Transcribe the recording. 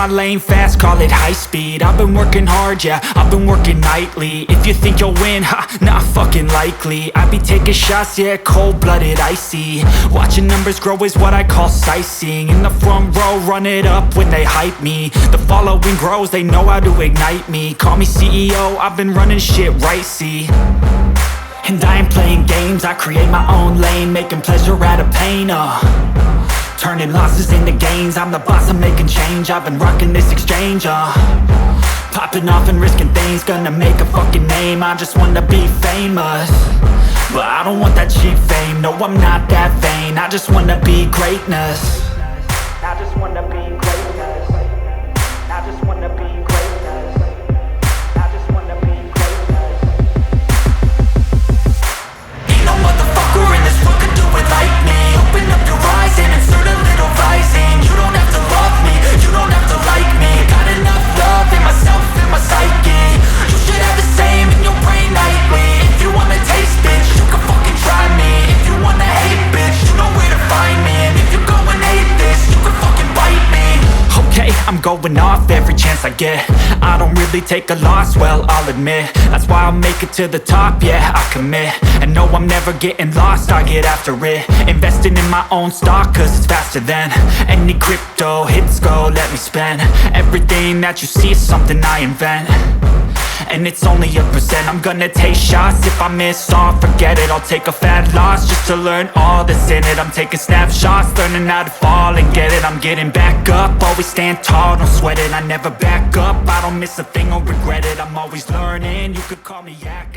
lane fast, call it high speed. I've been working hard, yeah, I've been working nightly. If you think you'll win, ha, not fucking likely. I be taking shots, yeah, cold-blooded, icy. Watching numbers grow is what I call sightseeing. In the front row, run it up when they hype me. The following grows, they know how to ignite me. Call me CEO, I've been running shit right, see. And I ain't playing games, I create my own lane, making pleasure out of pain, turning losses into gains. I'm the boss, I'm making change. I've been rocking this exchange, popping off and risking things. Gonna make a fucking name, I just wanna be famous. But I don't want that cheap fame, no I'm not that vain. I just wanna be greatness. I just wanna be greatness. I just wanna be greatness. I just wanna be greatness. Ain't no motherfucker in this world could do it like me. Open up your eyes and insert a little rising. You don't have to love me, you don't have to like me. Got enough love in myself, in my psyche. You should have the same in your brain nightly. If you wanna taste, bitch, you can fucking try me. If you wanna hate, bitch, you know where to find me. And if you go and hate this, you can fucking bite me. Okay, I'm going off every chance I get. I don't really take a loss, well, I'll admit. That's why I'll make it to the top, yeah, I commit. And no, I'm never getting lost, I get after it. Investing in my own stock, cause it's faster than any crypto hits go, let me spend. Everything that you see is something I invent. And it's only a percent. I'm gonna take shots. If I miss all, forget it. I'll take a fat loss just to learn all that's in it. I'm taking snapshots, learning how to fall and get it. I'm getting back up, always stand tall, don't sweat it. I never back up, I don't miss a thing or regret it. I'm always learning, you could call me yak.